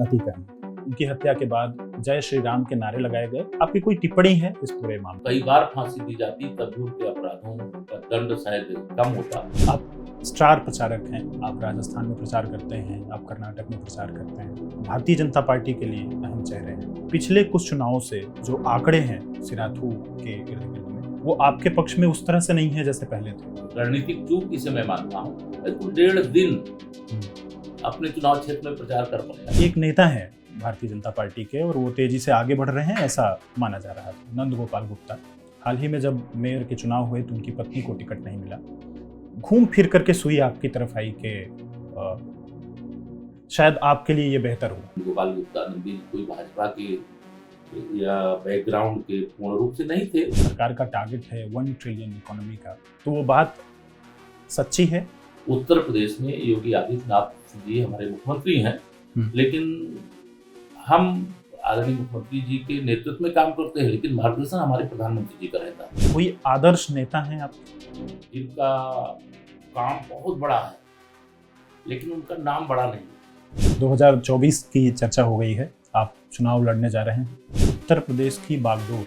अतिक्रमण, उनकी हत्या के बाद जय श्री राम के नारे लगाए गए। आपकी कोई टिप्पणी है इस पूरे मामले? कई बार फांसी दी जाती तब भी उनके अपराधों का दंड शायद कम होता। आप स्टार प्रचारक हैं, आप राजस्थान में प्रचार करते हैं, आप कर्नाटक में प्रचार करते हैं, भारतीय जनता पार्टी के लिए अहम चेहरे हैं। पिछले कुछ चुनावों से जो आंकड़े हैं सिराथू के इर्द गिर्द में, वो आपके पक्ष में उस तरह से नहीं है जैसे पहले थे। रणनीतिक चूक इसे मैं मानता हूँ। बिल्कुल 1.5 दिन अपने चुनाव क्षेत्र में प्रचार कर पाया। एक नेता है भारतीय जनता पार्टी के और वो तेजी से आगे बढ़ रहे हैं ऐसा माना जा रहा है, नंद गोपाल गुप्ता। हाल ही में जब मेयर के चुनाव हुए तो उनकी पत्नी को टिकट नहीं मिला। घूम फिर करके सुई आपकी तरफ आई कि शायद आपके लिए ये बेहतर हो। गोपाल गुप्ता नंदी कोई भाजपा के या बैकग्राउंड के पूर्ण रूप से नहीं थे। सरकार का टारगेट है 1 ट्रिलियन इकोनॉमी का, तो वो बात सच्ची है? उत्तर प्रदेश में योगी आदित्यनाथ जी हमारे मुख्यमंत्री हैं, लेकिन हम आदरणीय मुख्यमंत्री जी के नेतृत्व में काम करते हैं, लेकिन मार्गदर्शन हमारे प्रधानमंत्री जी का रहता है। कोई आदर्श नेता हैं आप जिनका काम बहुत बड़ा है लेकिन उनका नाम बड़ा नहीं। 2024 की चर्चा हो गई है, आप चुनाव लड़ने जा रहे हैं। उत्तर प्रदेश की बागडोर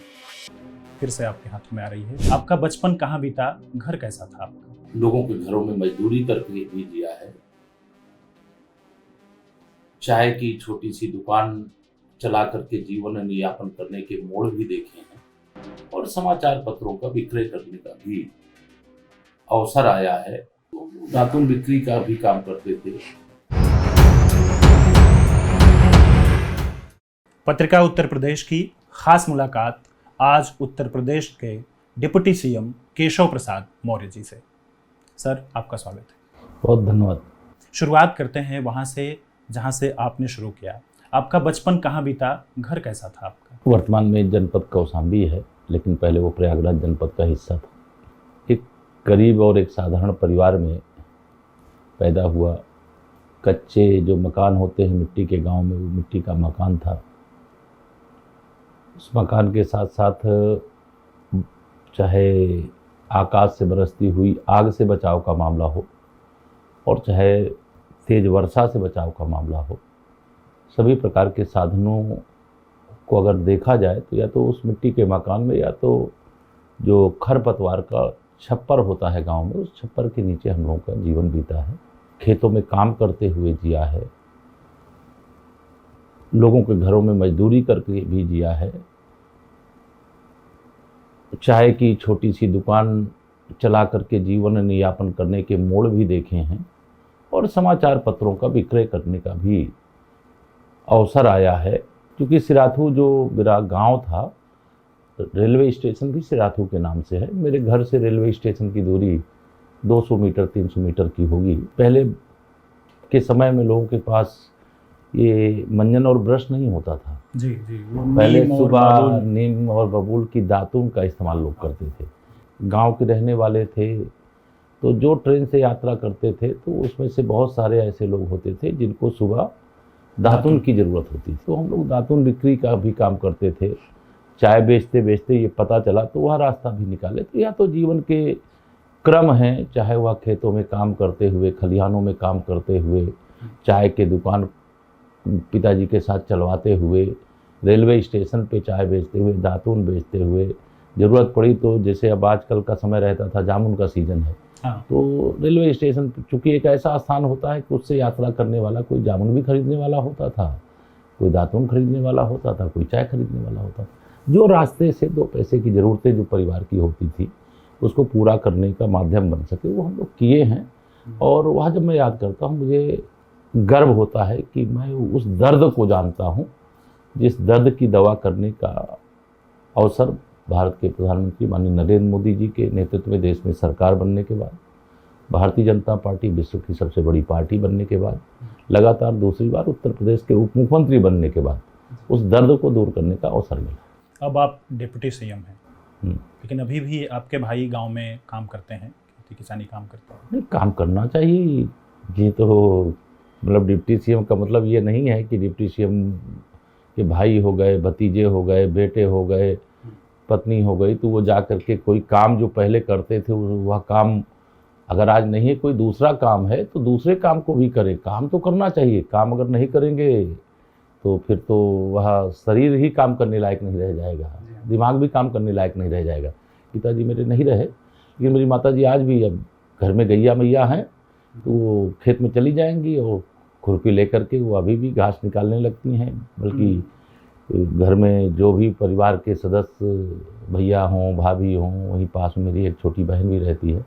फिर से आपके हाथों में आ रही है। आपका बचपन कहाँ बीता, घर कैसा था आपका? लोगों के घरों में मजदूरी करके भी जिया है, चाय की छोटी सी दुकान चला करके जीवन यापन करने के मोड़ भी देखे हैं, और समाचार पत्रों का विक्रय करने का भी अवसर आया है। तो दातुन बिक्री का भी काम करते थे। पत्रिका उत्तर प्रदेश की खास मुलाकात आज उत्तर प्रदेश के डिप्टी सीएम केशव प्रसाद मौर्य जी से। सर, आपका स्वागत है। बहुत धन्यवाद। शुरुआत करते हैं वहाँ से जहाँ से आपने शुरू किया। आपका बचपन कहाँ बीता, घर कैसा था आपका? वर्तमान में जनपद कौशाम्बी है, लेकिन पहले वो प्रयागराज जनपद का हिस्सा था। एक गरीब और एक साधारण परिवार में पैदा हुआ। कच्चे जो मकान होते हैं मिट्टी के गांव में, वो मिट्टी का मकान था। उस मकान के साथ साथ चाहे आकाश से बरसती हुई आग से बचाव का मामला हो और चाहे तेज वर्षा से बचाव का मामला हो, सभी प्रकार के साधनों को अगर देखा जाए तो या तो उस मिट्टी के मकान में या तो जो खरपतवार का छप्पर होता है गांव में, उस छप्पर के नीचे हम लोगों का जीवन बीता है। खेतों में काम करते हुए जिया है, लोगों के घरों में मजदूरी करके भी जिया है, चाय की छोटी सी दुकान चला करके जीवन यापन करने के मोड़ भी देखे हैं, और समाचार पत्रों का विक्रय करने का भी अवसर आया है। क्योंकि सिराथू जो मेरा गांव था, रेलवे स्टेशन भी सिराथू के नाम से है। मेरे घर से रेलवे स्टेशन की दूरी 200 मीटर 300 मीटर की होगी। पहले के समय में लोगों के पास ये मंजन और ब्रश नहीं होता था। जी, पहले सुबह नीम और बबूल की दातुन का इस्तेमाल लोग करते थे। गांव के रहने वाले थे तो जो ट्रेन से यात्रा करते थे तो उसमें से बहुत सारे ऐसे लोग होते थे जिनको सुबह दातुन की ज़रूरत होती थी। तो हम लोग दातुन बिक्री का भी काम करते थे। चाय बेचते बेचते ये पता चला तो वह रास्ता भी निकाले। तो या तो जीवन के क्रम हैं, चाहे वह खेतों में काम करते हुए, खलिहानों में काम करते हुए, चाय के दुकान पिताजी के साथ चलवाते हुए, रेलवे स्टेशन पे चाय बेचते हुए, दातुन बेचते हुए, ज़रूरत पड़ी तो जैसे अब आजकल का समय रहता था, जामुन का सीज़न है, तो रेलवे स्टेशन चूँकि एक ऐसा स्थान होता है कि उससे यात्रा करने वाला कोई जामुन भी खरीदने वाला होता था, कोई दातुन खरीदने वाला होता था, कोई चाय खरीदने वाला होता था। जो रास्ते से 2 पैसे की ज़रूरतें जो परिवार की होती थी उसको पूरा करने का माध्यम बन सके, वो हम लोग किए हैं। और वह जब मैं याद करता हूँ मुझे गर्व होता है कि मैं उस दर्द को जानता हूँ जिस दर्द की दवा करने का अवसर भारत के प्रधानमंत्री माननीय नरेंद्र मोदी जी के नेतृत्व में देश में सरकार बनने के बाद, भारतीय जनता पार्टी विश्व की सबसे बड़ी पार्टी बनने के बाद, लगातार दूसरी बार उत्तर प्रदेश के उप मुख्यमंत्री बनने के बाद उस दर्द को दूर करने का अवसर मिला। अब आप डिप्टी सीएम हैं, लेकिन अभी भी आपके भाई गांव में काम करते हैं, खेती किसानी काम करते हैं। नहीं, काम करना चाहिए। ये तो मतलब डिप्टी सीएम का मतलब ये नहीं है कि डिप्टी सीएम के भाई हो गए, भतीजे हो गए, बेटे हो गए, पत्नी हो गई तो वो जा करके कोई काम जो पहले करते थे वह काम अगर आज नहीं है, कोई दूसरा काम है तो दूसरे काम को भी करें। काम तो करना चाहिए। काम अगर नहीं करेंगे तो फिर तो वह शरीर ही काम करने लायक नहीं रह जाएगा, दिमाग भी काम करने लायक नहीं रह जाएगा। पिताजी मेरे नहीं रहे, लेकिन मेरी माताजी आज भी, अब घर में गैया मैया हैं तो वो खेत में चली जाएंगी और खुरपी लेकर के वो अभी भी घास निकालने लगती हैं। बल्कि घर में जो भी परिवार के सदस्य, भैया हों, भाभी हों, वहीं पास में मेरी एक छोटी बहन भी रहती है।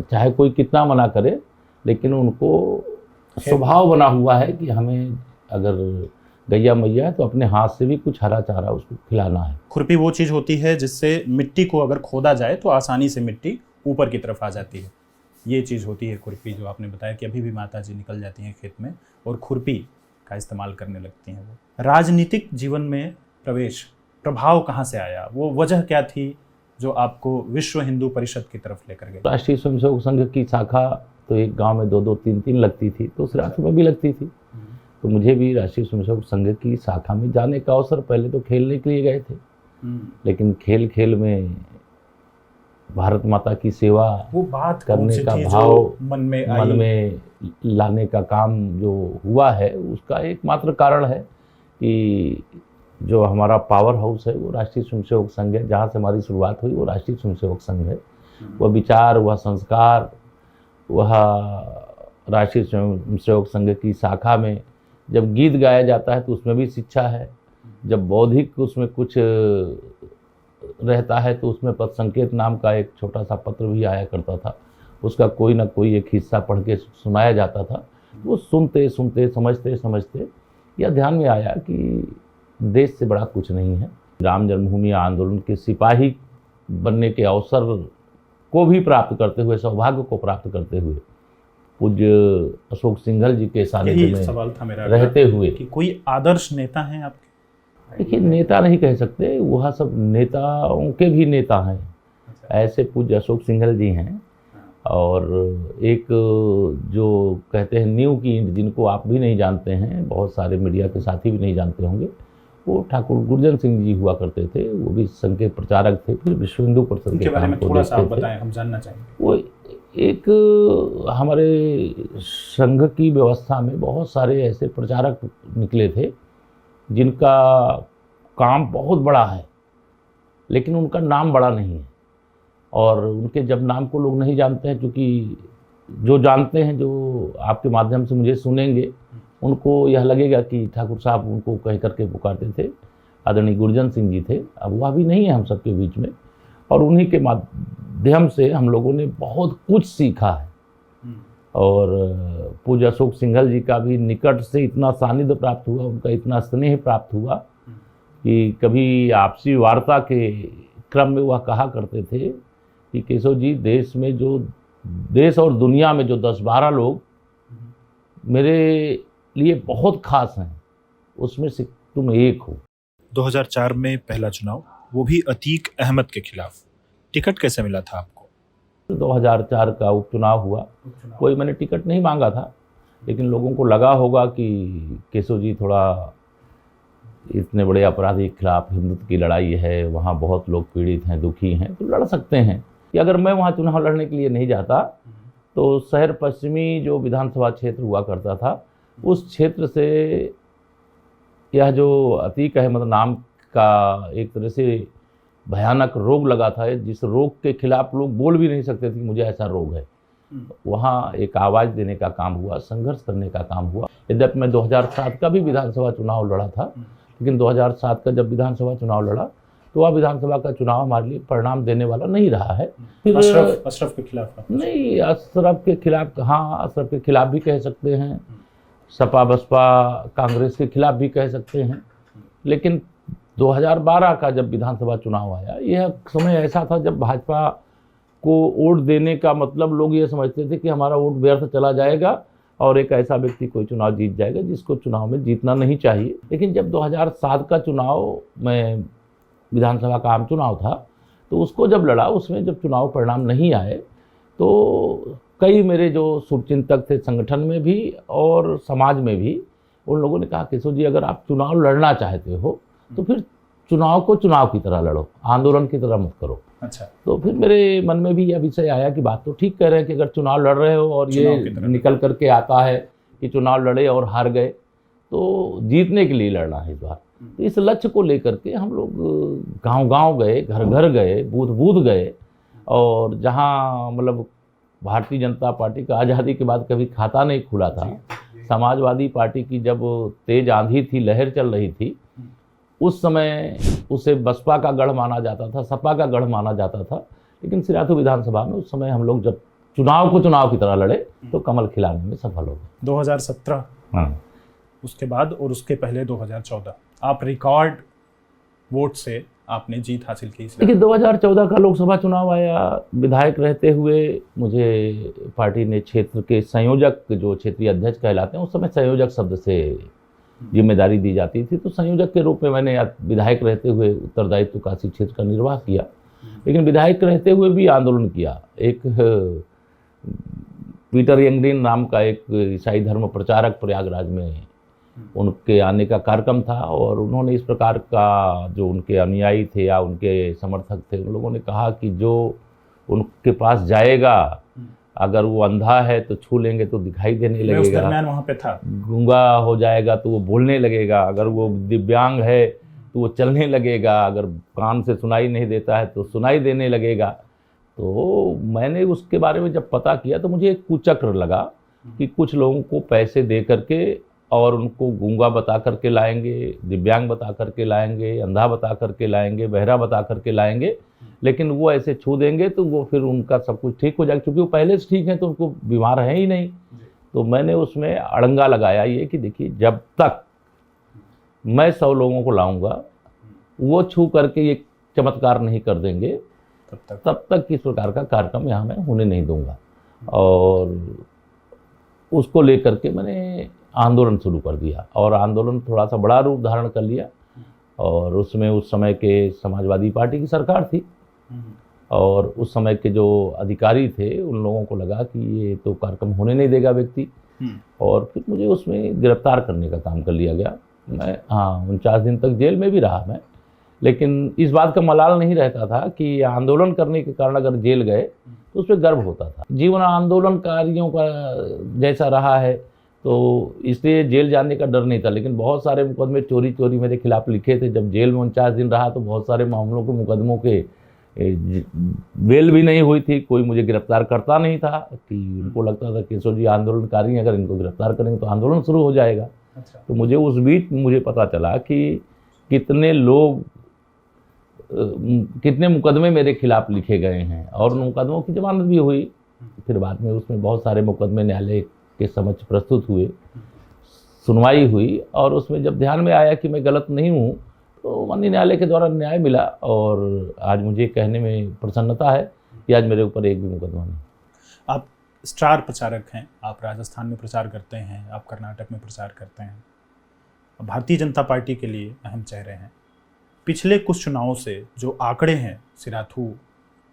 चाहे कोई कितना मना करे, लेकिन उनको स्वभाव बना हुआ है कि हमें अगर गैया मैया है तो अपने हाथ से भी कुछ हरा चारा उसको खिलाना है। खुरपी वो चीज़ होती है जिससे मिट्टी को अगर खोदा जाए तो आसानी से मिट्टी ऊपर की तरफ आ जाती है। ये चीज़ होती है खुरपी, जो आपने बताया कि अभी भी माताजी निकल जाती हैं खेत में और खुरपी का इस्तेमाल करने लगती हैं। वो राजनीतिक जीवन में प्रभाव कहाँ से आया, वो वजह क्या थी जो आपको विश्व हिंदू परिषद की तरफ लेकर गई? राष्ट्रीय स्वयंसेवक संघ की शाखा तो एक गांव में 2-2, 3-3 लगती थी, तो सिराथू में भी लगती थी। तो मुझे भी राष्ट्रीय स्वयंसेवक संघ की शाखा में जाने का अवसर, पहले तो खेलने के लिए गए थे, लेकिन खेल खेल में भारत माता की सेवा वो बात करने का भाव मन में लाने का काम जो हुआ है, उसका एकमात्र कारण है कि जो हमारा पावर हाउस है वो राष्ट्रीय स्वयंसेवक संघ है। जहाँ से हमारी शुरुआत हुई वो राष्ट्रीय स्वयंसेवक संघ है। वह विचार, वह संस्कार, वह राष्ट्रीय स्वयंसेवक संघ की शाखा में जब गीत गाया जाता है तो उसमें भी शिक्षा है। जब बौद्धिक उसमें कुछ रहता है तो उसमें पथ संकेत नाम का एक छोटा सा पत्र भी आया करता था, उसका कोई ना कोई एक हिस्सा पढ़ के सुनाया जाता था। वो सुनते सुनते समझते समझते यह ध्यान में आया कि देश से बड़ा कुछ नहीं है। राम जन्मभूमि आंदोलन के सिपाही बनने के अवसर को भी प्राप्त करते हुए, सौभाग्य को प्राप्त करते हुए, पूज्य अशोक सिंघल जी के सानिध्य में सवाल था मेरा रहते हुए कि कोई आदर्श नेता हैं आपके? देखिए, नेता नहीं कह सकते, वह सब नेताओं के भी नेता हैं। ऐसे पूज्य अशोक सिंघल जी हैं, और एक जो कहते हैं न्यू की, जिनको आप भी नहीं जानते हैं, बहुत सारे मीडिया के साथी भी नहीं जानते होंगे, वो ठाकुर गुरजन सिंह जी हुआ करते थे। वो भी संघ के प्रचारक थे, फिर विश्व हिंदू परिषद के काम को देखते थे। बताएं, हम जानना चाहेंगे। वो एक हमारे संघ की व्यवस्था में बहुत सारे ऐसे प्रचारक निकले थे जिनका काम बहुत बड़ा है, लेकिन उनका नाम बड़ा नहीं है। और उनके जब नाम को लोग नहीं जानते हैं, क्योंकि जो जानते हैं, जो आपके माध्यम से मुझे सुनेंगे, उनको यह लगेगा कि ठाकुर साहब उनको कह करके पुकारते थे। आदरणीय गुरजन सिंह जी थे, अब वह भी नहीं है हम सबके बीच में, और उन्हीं के माध्यम से हम लोगों ने बहुत कुछ सीखा है। और पूज्य अशोक सिंघल जी का भी निकट से इतना सानिध्य प्राप्त हुआ, उनका इतना स्नेह प्राप्त हुआ कि कभी आपसी वार्ता के क्रम में वह कहा करते थे कि केशव जी, देश और दुनिया में जो 10-12 लोग मेरे लिए बहुत खास हैं, उसमें से तुम एक हो। 2004 में पहला चुनाव, वो भी अतीक अहमद के खिलाफ। टिकट कैसे मिला था आपको? 2004 का उपचुनाव हुआ। कोई मैंने टिकट नहीं मांगा था, लेकिन लोगों को लगा होगा कि केशव जी थोड़ा इतने बड़े अपराधी के खिलाफ हिंदुत्व की लड़ाई है, वहाँ बहुत लोग पीड़ित हैं, दुखी हैं, तो लड़ सकते हैं। कि अगर मैं वहाँ चुनाव लड़ने के लिए नहीं जाता तो शहर पश्चिमी जो विधानसभा क्षेत्र हुआ करता था, उस क्षेत्र से यह जो अतीक अहमद नाम का एक तरह से भयानक रोग लगा था, जिस रोग के खिलाफ लोग बोल भी नहीं सकते थे कि मुझे ऐसा रोग है, वहाँ एक आवाज़ देने का काम हुआ, संघर्ष करने का काम हुआ। यद्यपि मैं 2007 का भी विधानसभा चुनाव लड़ा था, लेकिन 2007 का जब विधानसभा चुनाव लड़ा तो वह विधानसभा का चुनाव हमारे लिए परिणाम देने वाला नहीं रहा है। फिर अशरफ के खिलाफ नहीं, अशरफ के खिलाफ, हाँ, अशरफ के खिलाफ भी कह सकते हैं, सपा बसपा कांग्रेस के खिलाफ भी कह सकते हैं। लेकिन 2012 का जब विधानसभा चुनाव आया, यह समय ऐसा था जब भाजपा को वोट देने का मतलब लोग ये समझते थे कि हमारा वोट व्यर्थ चला जाएगा और एक ऐसा व्यक्ति कोई चुनाव जीत जाएगा जिसको चुनाव में जीतना नहीं चाहिए। लेकिन जब 2007 का चुनाव में विधानसभा का आम चुनाव था, तो उसको जब लड़ा, उसमें जब चुनाव परिणाम नहीं आए तो कई मेरे जो शुभचिंतक थे संगठन में भी और समाज में भी, उन लोगों ने कहा केशव जी, अगर आप चुनाव लड़ना चाहते हो तो फिर चुनाव को चुनाव की तरह लड़ो, आंदोलन की तरह मत करो। अच्छा। तो फिर मेरे मन में भी यह विषय आया कि बात तो ठीक कह रहे हैं कि अगर चुनाव लड़ रहे हो और ये निकल करके आता है कि चुनाव लड़े और हार गए, तो जीतने के लिए लड़ना है इस बार। तो इस लक्ष्य को लेकर के हम लोग गांव-गांव गए, घर-घर गए, बूथ-बूथ गए, और जहां मतलब भारतीय जनता पार्टी का आज़ादी के बाद कभी खाता नहीं खुला था, समाजवादी पार्टी की जब तेज आंधी थी, लहर चल रही थी, उस समय उसे बसपा का गढ़ माना जाता था, सपा का गढ़ माना जाता था। लेकिन सिराथू विधानसभा में उस समय हम लोग जब चुनाव को चुनाव की तरह लड़े तो कमल खिलाने में सफल हो गए। 2017 हाँ, उसके बाद और उसके पहले 2014 आप रिकॉर्ड वोट से आपने जीत हासिल की। देखिए 2014 का लोकसभा चुनाव आया, विधायक रहते हुए मुझे पार्टी ने क्षेत्र के संयोजक, जो क्षेत्रीय अध्यक्ष कहलाते हैं, उस समय संयोजक शब्द से जिम्मेदारी दी जाती थी, तो संयोजक के रूप में मैंने विधायक रहते हुए उत्तरदायित्व काशी क्षेत्र का निर्वाह किया। लेकिन विधायक रहते हुए भी आंदोलन किया। एक पीटर यंगडीन नाम का एक ईसाई धर्म प्रचारक प्रयागराज में उनके आने का कार्यक्रम था, और उन्होंने इस प्रकार का, जो उनके अनुयायी थे या उनके समर्थक थे, उन लोगों ने कहा कि जो उनके पास जाएगा, अगर वो अंधा है तो छू लेंगे तो दिखाई देने मैं उस लगेगा, दरमियान वहाँ पे था। गूंगा हो जाएगा तो वो बोलने लगेगा, अगर वो दिव्यांग है तो वो चलने लगेगा, अगर कान से सुनाई नहीं देता है तो सुनाई देने लगेगा। तो मैंने उसके बारे में जब पता किया तो मुझे एक कुचक्र लगा कि कुछ लोगों को पैसे दे करके और उनको गूंगा बता करके लाएंगे, दिव्यांग बता करके लाएंगे, अंधा बता करके लाएंगे, बहरा बता करके लाएंगे, लेकिन वो ऐसे छू देंगे तो वो फिर उनका सब कुछ ठीक हो जाएगा, क्योंकि वो पहले से ठीक है तो उनको बीमार है ही नहीं। तो मैंने उसमें अड़ंगा लगाया ये कि देखिए, जब तक मैं 100 लोगों को लाऊंगा, वो छू करके ये चमत्कार नहीं कर देंगे, तब तक इस प्रकार का कार्यक्रम यहाँ मैं होने नहीं दूंगा। और उसको लेकर के मैंने आंदोलन शुरू कर दिया, और आंदोलन थोड़ा सा बड़ा रूप धारण कर लिया। और उसमें उस समय के समाजवादी पार्टी की सरकार थी, और उस समय के जो अधिकारी थे उन लोगों को लगा कि ये तो कार्यक्रम होने नहीं देगा व्यक्ति, और फिर मुझे उसमें गिरफ्तार करने का काम कर लिया गया। मैं 49 दिन तक जेल में भी रहा मैं, लेकिन इस बात का मलाल नहीं रहता था कि आंदोलन करने के कारण अगर जेल गए तो उस पर गर्व होता था। जीवन आंदोलनकारियों का जैसा रहा है, तो इसलिए जेल जाने का डर नहीं था। लेकिन बहुत सारे मुकदमे चोरी चोरी मेरे खिलाफ लिखे थे। जब जेल में 49 दिन रहा तो बहुत सारे मामलों के मुकदमों के बेल भी नहीं हुई थी, कोई मुझे गिरफ्तार करता नहीं था, कि उनको लगता था केशव जी आंदोलनकारी हैं, अगर इनको गिरफ्तार करेंगे तो आंदोलन शुरू हो जाएगा। अच्छा। तो मुझे उस बीच मुझे पता चला कि कितने लोग, कितने मुकदमे मेरे खिलाफ लिखे गए हैं, और उन मुकदमों की जमानत भी हुई। फिर बाद में उसमें बहुत सारे मुकदमे न्यायालय के समक्ष प्रस्तुत हुए, सुनवाई हुई, और उसमें जब ध्यान में आया कि मैं गलत नहीं हूँ तो माननीय न्यायालय के द्वारा न्याय मिला। और आज मुझे कहने में प्रसन्नता है कि आज मेरे ऊपर एक भी मुकदमा नहीं। आप स्टार प्रचारक हैं, आप राजस्थान में प्रचार करते हैं, आप कर्नाटक में प्रचार करते हैं, भारतीय जनता पार्टी के लिए अहम चेहरे हैं। पिछले कुछ चुनावों से जो आंकड़े हैं सिराथू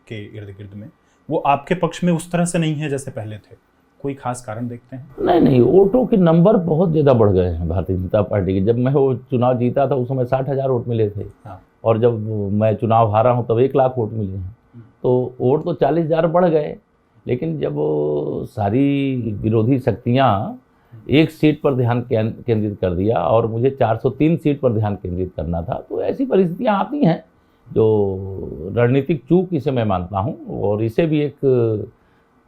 के इर्द गिर्द में, वो आपके पक्ष में उस तरह से नहीं है जैसे पहले थे। कोई खास कारण देखते हैं? नहीं, वोटों के नंबर बहुत ज़्यादा बढ़ गए हैं भारतीय जनता पार्टी के। जब मैं वो चुनाव जीता था उस समय 60,000 वोट मिले थे। हाँ। और जब मैं चुनाव हारा हूँ तब 1 लाख वोट मिले हैं। तो वोट तो 40,000 बढ़ गए, लेकिन जब सारी विरोधी शक्तियाँ एक सीट पर ध्यान केंद्रित कर दिया और मुझे 403 सीट पर ध्यान केंद्रित करना था, तो ऐसी परिस्थितियाँ आती हैं जो रणनीतिक चूक इसे मैं मानता हूँ। और इसे भी एक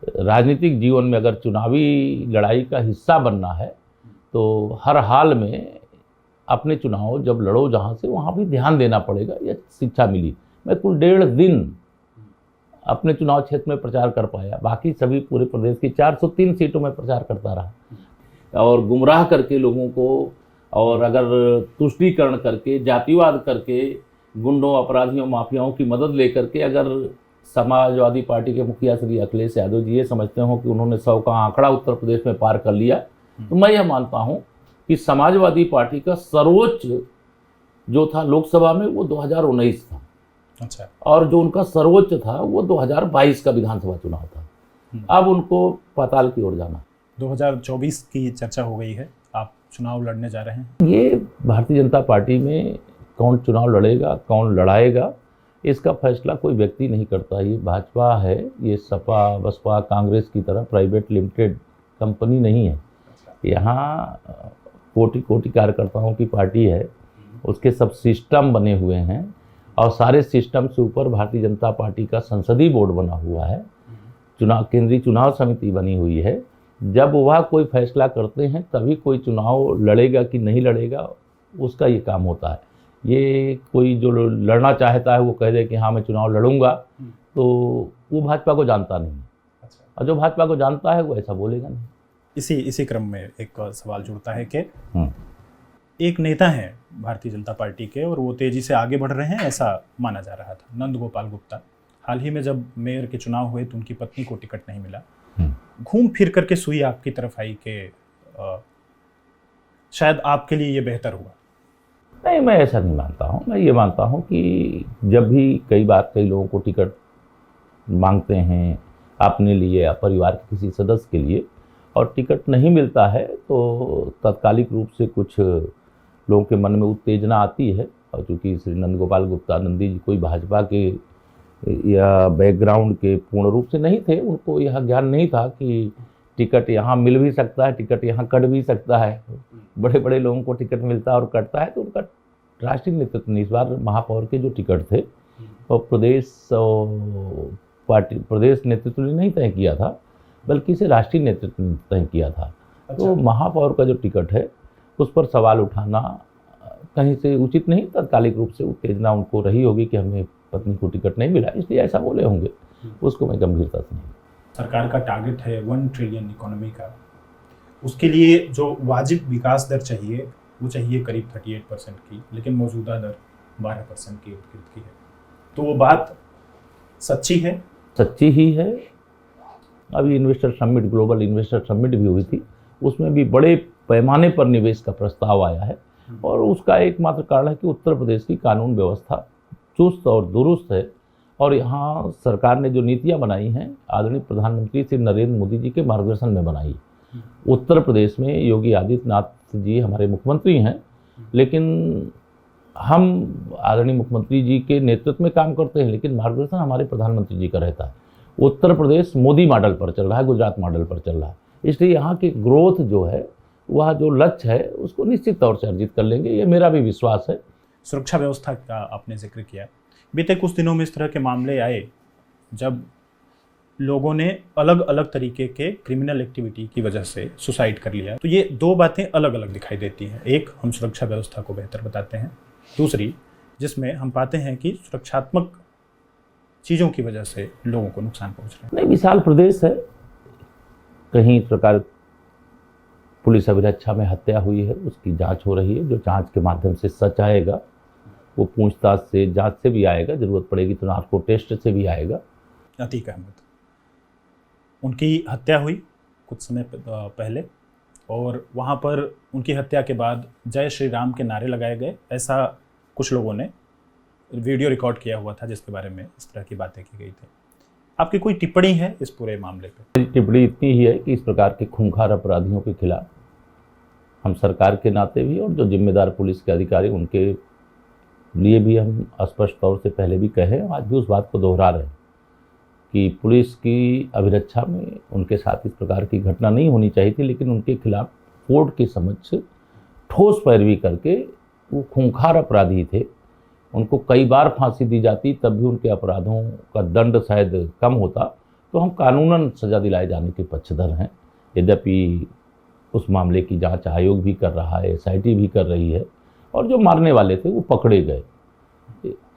राजनीतिक जीवन में अगर चुनावी लड़ाई का हिस्सा बनना है तो हर हाल में अपने चुनाव जब लड़ो जहाँ से, वहाँ भी ध्यान देना पड़ेगा। यह शिक्षा मिली। मैं कुल 1.5 दिन अपने चुनाव क्षेत्र में प्रचार कर पाया, बाकी सभी पूरे प्रदेश की 403 सीटों में प्रचार करता रहा। और गुमराह करके लोगों को, और अगर तुष्टीकरण करके, जातिवाद करके, गुंडों, अपराधियों, माफियाओं की मदद लेकर के अगर समाजवादी पार्टी के मुखिया श्री अखिलेश यादव जी ये समझते हो कि उन्होंने 100 का आंकड़ा उत्तर प्रदेश में पार कर लिया, तो मैं यह मानता हूं कि समाजवादी पार्टी का सर्वोच्च जो था लोकसभा में वो 2019 था। अच्छा। और जो उनका सर्वोच्च था वो 2022 का विधानसभा चुनाव था। अब उनको पाताल की ओर जाना। 2024 की चर्चा हो गई है, आप चुनाव लड़ने जा रहे हैं। ये भारतीय जनता पार्टी में कौन चुनाव लड़ेगा, कौन लड़ाएगा, इसका फैसला कोई व्यक्ति नहीं करता। ये भाजपा है, ये सपा, बसपा, कांग्रेस की तरह प्राइवेट लिमिटेड कंपनी नहीं है। यहाँ कोटि कोटि कार्यकर्ताओं की पार्टी है, उसके सब सिस्टम बने हुए हैं और सारे सिस्टम से ऊपर भारतीय जनता पार्टी का संसदीय बोर्ड बना हुआ है, केंद्रीय चुनाव समिति बनी हुई है। जब वह कोई फैसला करते हैं तभी कोई चुनाव लड़ेगा कि नहीं लड़ेगा, उसका ये काम होता है। ये कोई जो लड़ना चाहता है वो कह दे कि हाँ मैं चुनाव लड़ूंगा, तो वो भाजपा को जानता नहीं। और जो भाजपा को जानता है वो ऐसा बोलेगा नहीं। इसी क्रम में एक सवाल जुड़ता है कि एक नेता है भारतीय जनता पार्टी के और वो तेजी से आगे बढ़ रहे हैं, ऐसा माना जा रहा था, नंद गोपाल गुप्ता। हाल ही में जब मेयर के चुनाव हुए तो उनकी पत्नी को टिकट नहीं मिला, घूम फिर करके सुई आपकी तरफ आई कि शायद आपके लिए ये बेहतर हुआ। नहीं, मैं ऐसा नहीं मानता हूँ। मैं ये मानता हूँ कि जब भी कई बार कई लोगों को टिकट मांगते हैं अपने लिए या परिवार के किसी सदस्य के लिए और टिकट नहीं मिलता है तो तात्कालिक रूप से कुछ लोगों के मन में उत्तेजना आती है। और चूँकि श्री नंद गोपाल गुप्ता नंदी जी कोई भाजपा के या बैकग्राउंड के पूर्ण रूप से नहीं थे, उनको यह ज्ञान नहीं था कि टिकट यहाँ मिल भी सकता है, टिकट यहाँ कट भी सकता है। बड़े बड़े लोगों को टिकट मिलता है और कटता है, तो उनका राष्ट्रीय नेतृत्व ने इस बार महापौर के जो टिकट थे और प्रदेश नेतृत्व ने नहीं तय किया था, बल्कि इसे राष्ट्रीय नेतृत्व ने तय किया था। तो महापौर का जो टिकट है उस पर सवाल उठाना कहीं से उचित नहीं। तात्कालिक रूप से उत्तेजना उनको रही होगी कि हमें पत्नी को टिकट नहीं मिला, इसलिए ऐसा बोले होंगे। उसको मैं गंभीरता से नहीं। सरकार का टारगेट है 1 ट्रिलियन इकोनॉमी का, उसके लिए जो वाजिब विकास दर चाहिए वो चाहिए करीब 38% की, लेकिन मौजूदा दर 12% की इर्द की है। तो वो बात सच्ची है? सच्ची ही है। अभी investor summit, global investor summit भी हुई थी, उसमें भी बड़े पैमाने पर निवेश का प्रस्ताव आया है और उसका एकमात्र कारण है कि उत्तर प्रदेश की कानून व्यवस्था चुस्त और दुरुस्त है। और यहाँ सरकार ने जो नीतियाँ बनाई हैं आदरणीय प्रधानमंत्री श्री नरेंद्र मोदी जी के मार्गदर्शन में बनाई। उत्तर प्रदेश में योगी आदित्यनाथ जी हमारे मुख्यमंत्री हैं, लेकिन हम आदरणीय मुख्यमंत्री जी के नेतृत्व में काम करते हैं, लेकिन मार्गदर्शन हमारे प्रधानमंत्री जी का रहता है। उत्तर प्रदेश मोदी मॉडल पर चल रहा है, गुजरात मॉडल पर चल रहा है, इसलिए यहाँ की ग्रोथ जो है वह जो लक्ष्य है उसको निश्चित तौर से अर्जित कर लेंगे, ये मेरा भी विश्वास है। सुरक्षा व्यवस्था का आपने जिक्र किया, बीते कुछ दिनों में इस तरह के मामले आए जब लोगों ने अलग अलग तरीके के क्रिमिनल एक्टिविटी की वजह से सुसाइड कर लिया। तो ये दो बातें अलग अलग दिखाई देती हैं। एक, हम सुरक्षा व्यवस्था को बेहतर बताते हैं, दूसरी जिसमें हम पाते हैं कि सुरक्षात्मक चीज़ों की वजह से लोगों को नुकसान पहुंच रहा है। नहीं, विशाल प्रदेश है, कहीं इस प्रकार पुलिस अभिरक्षा में हत्या हुई है, उसकी जांच हो रही है। जो जांच के माध्यम से सच आएगा वो पूछताछ से, जांच से भी आएगा, जरूरत पड़ेगी तो नार्को टेस्ट से भी आएगा। अतीक अहमद, उनकी हत्या हुई कुछ समय पहले और वहाँ पर उनकी हत्या के बाद जय श्री राम के नारे लगाए गए, ऐसा कुछ लोगों ने वीडियो रिकॉर्ड किया हुआ था जिसके बारे में इस तरह की बातें की गई थी। आपकी कोई टिप्पणी है इस पूरे मामले पे? मेरी टिप्पणी इतनी ही है कि इस प्रकार के खूंखार अपराधियों के खिलाफ हम सरकार के नाते भी और जो जिम्मेदार पुलिस के अधिकारी उनके लिए भी हम स्पष्ट तौर से पहले भी कहे, आज भी उस बात को दोहरा रहे हैं कि पुलिस की अभिरक्षा में उनके साथ इस प्रकार की घटना नहीं होनी चाहिए थी, लेकिन उनके खिलाफ कोर्ट के समक्ष ठोस पैरवी करके वो खूंखार अपराधी थे, उनको कई बार फांसी दी जाती तब भी उनके अपराधों का दंड शायद कम होता, तो हम कानूनन सज़ा दिलाए जाने के पक्षधर हैं। यद्यपि उस मामले की जांच आयोग भी कर रहा है, SIT भी कर रही है और जो मारने वाले थे वो पकड़े गए।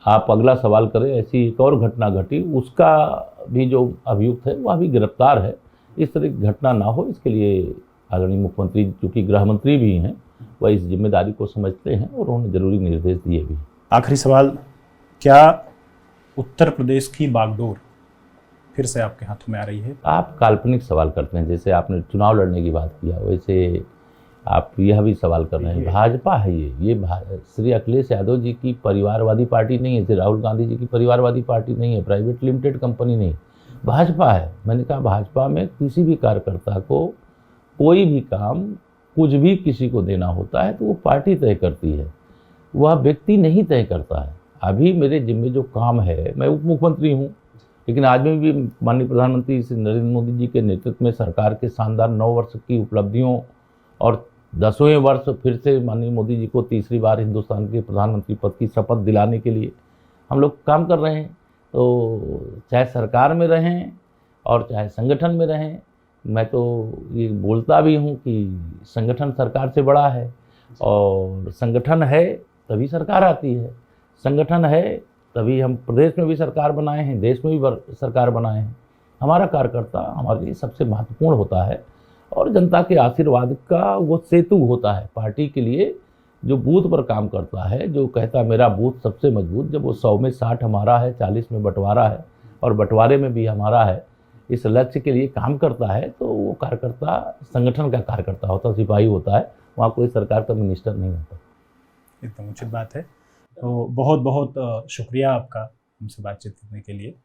आप अगला सवाल करें, ऐसी एक और घटना घटी, उसका भी जो अभियुक्त है वह भी गिरफ्तार है। इस तरह की घटना ना हो इसके लिए आदरणीय मुख्यमंत्री, चूँकि गृह मंत्री भी हैं, वह इस जिम्मेदारी को समझते हैं और उन्होंने जरूरी निर्देश दिए भी। आखिरी सवाल, क्या उत्तर प्रदेश की बागडोर फिर से आपके हाथों में आ रही है? आप काल्पनिक सवाल करते हैं, जैसे आपने चुनाव लड़ने की बात किया वैसे आप यह भी सवाल कर रहे हैं। भाजपा है ये श्री अखिलेश यादव जी की परिवारवादी पार्टी नहीं है, श्री राहुल गांधी जी की परिवारवादी पार्टी नहीं है, प्राइवेट लिमिटेड कंपनी नहीं, भाजपा है। मैंने कहा भाजपा में किसी भी कार्यकर्ता को कोई भी काम, कुछ भी किसी को देना होता है तो वो पार्टी तय करती है, वह व्यक्ति नहीं तय करता है। अभी मेरे जिम्मे जो काम है, मैं उप मुख्यमंत्री हूँ, लेकिन आज में भी माननीय प्रधानमंत्री श्री नरेंद्र मोदी जी के नेतृत्व में सरकार के शानदार 9 वर्ष की उपलब्धियों और 10वें वर्ष फिर से माननीय मोदी जी को तीसरी बार हिंदुस्तान के प्रधानमंत्री पद की शपथ दिलाने के लिए हम लोग काम कर रहे हैं। तो चाहे सरकार में रहें और चाहे संगठन में रहें, मैं तो ये बोलता भी हूँ कि संगठन सरकार से बड़ा है, और संगठन है तभी सरकार आती है, संगठन है तभी हम प्रदेश में भी सरकार बनाए हैं, देश में भी सरकार बनाए हैं। हमारा कार्यकर्ता हमारे लिए सबसे महत्वपूर्ण होता है, और जनता के आशीर्वाद का वो सेतु होता है पार्टी के लिए। जो बूथ पर काम करता है, जो कहता है मेरा बूथ सबसे मजबूत, जब वो 100 में 60 हमारा है, 40 में बंटवारा है और बंटवारे में भी हमारा है, इस लक्ष्य के लिए काम करता है, तो वो कार्यकर्ता संगठन का कार्यकर्ता होता, सिपाही होता है, वहाँ कोई सरकार का मिनिस्टर नहीं होता। एकदम उचित बात है। तो बहुत बहुत शुक्रिया आपका हमसे बातचीत करने के लिए।